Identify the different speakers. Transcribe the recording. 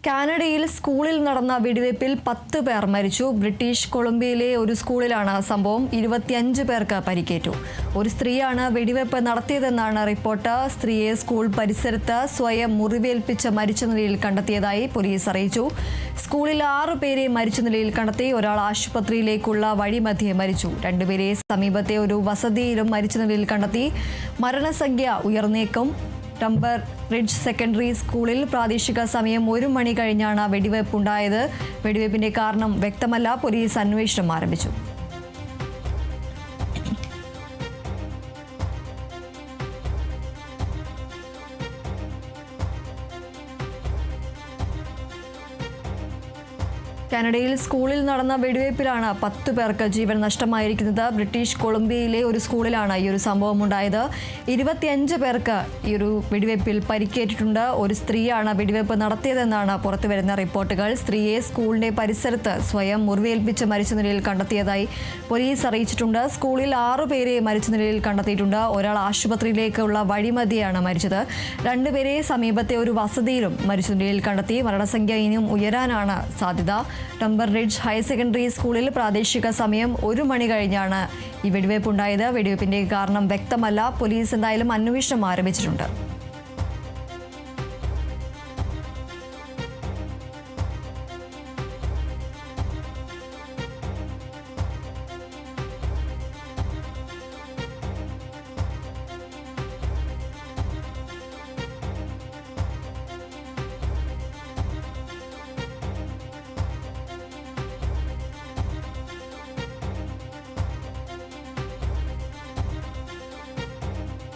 Speaker 1: കാനഡയിൽ സ്കൂളിൽ നടന്ന വെടിവയ്പിൽ 10 പേർ മരിച്ചു. ബ്രിട്ടീഷ് കൊളംബിയയിലെ ഒരു സ്കൂളിലാണ് സംഭവം. 25 പേർക്ക് പരിക്കേറ്റു. ഒരു സ്ത്രീയാണ് വെടിവയ്പ് നടത്തിയതെന്നാണ് റിപ്പോർട്ട്. സ്ത്രീയെ സ്കൂൾ പരിസരത്ത് സ്വയം മുറിവേൽപ്പിച്ച് മരിച്ച നിലയിൽ കണ്ടെത്തിയതായി പോലീസ് അറിയിച്ചു. സ്കൂളിൽ 6 പേരെ മരിച്ച നിലയിൽ കണ്ടെത്തി. ഒരാൾ ആശുപത്രിയിലേക്കുള്ള വഴിമധ്യേ മരിച്ചു. 2 പേരെ സമീപത്തെ ഒരു വസതിയിലും മരിച്ച നിലയിൽ കണ്ടെത്തി. മരണസംഖ്യ ഉയർന്നേക്കും. ടംബർ റിഡ്ജ് സെക്കൻഡറി സ്കൂളിൽ പ്രാദേശിക സമയം 1 മണി കഴിഞ്ഞാണ് വെടിവയ്പുണ്ടായത്. വെടിവയ്പിന്റെ കാരണം വ്യക്തമല്ല. പോലീസ് അന്വേഷണം ആരംഭിച്ചു. കാനഡയിൽ സ്കൂളിൽ നടന്ന വെടിവയ്പിലാണ് 10 പേർക്ക് ജീവൻ നഷ്ടമായിരിക്കുന്നത്. ബ്രിട്ടീഷ് കൊളംബിയയിലെ ഒരു സ്കൂളിലാണ് ഈ ഒരു സംഭവം ഉണ്ടായത്. 25 പേർക്ക് ഈ ഒരു വെടിവയ്പിൽ പരിക്കേറ്റിട്ടുണ്ട്. ഒരു സ്ത്രീയാണ് വെടിവയ്പ് നടത്തിയതെന്നാണ് പുറത്തുവരുന്ന റിപ്പോർട്ടുകൾ. സ്ത്രീയെ സ്കൂളിന്റെ പരിസരത്ത് സ്വയം മുറിവേൽപ്പിച്ച് മരിച്ച നിലയിൽ കണ്ടെത്തിയതായി പോലീസ് അറിയിച്ചിട്ടുണ്ട്. സ്കൂളിൽ 6 പേരെ മരിച്ച നിലയിൽ കണ്ടെത്തിയിട്ടുണ്ട്. ഒരാൾ ആശുപത്രിയിലേക്കുള്ള വഴിമധ്യയാണ് മരിച്ചത്. 2 പേരെ സമീപത്തെ ഒരു വസതിയിലും മരിച്ച നിലയിൽ കണ്ടെത്തി. മരണസംഖ്യ ഇനിയും ഉയരാനാണ് സാധ്യത. ടംബർ റിഡ്ജ് ഹയർ സെക്കൻഡറി സ്കൂളിൽ പ്രാദേശിക സമയം 1 മണി കഴിഞ്ഞാണ് ഈ വെടിവയ്പുണ്ടായത്. വെടിവയ്പിന്റെ കാരണം വ്യക്തമല്ല. പോലീസ് എന്തായാലും അന്വേഷണം ആരംഭിച്ചിട്ടുണ്ട്.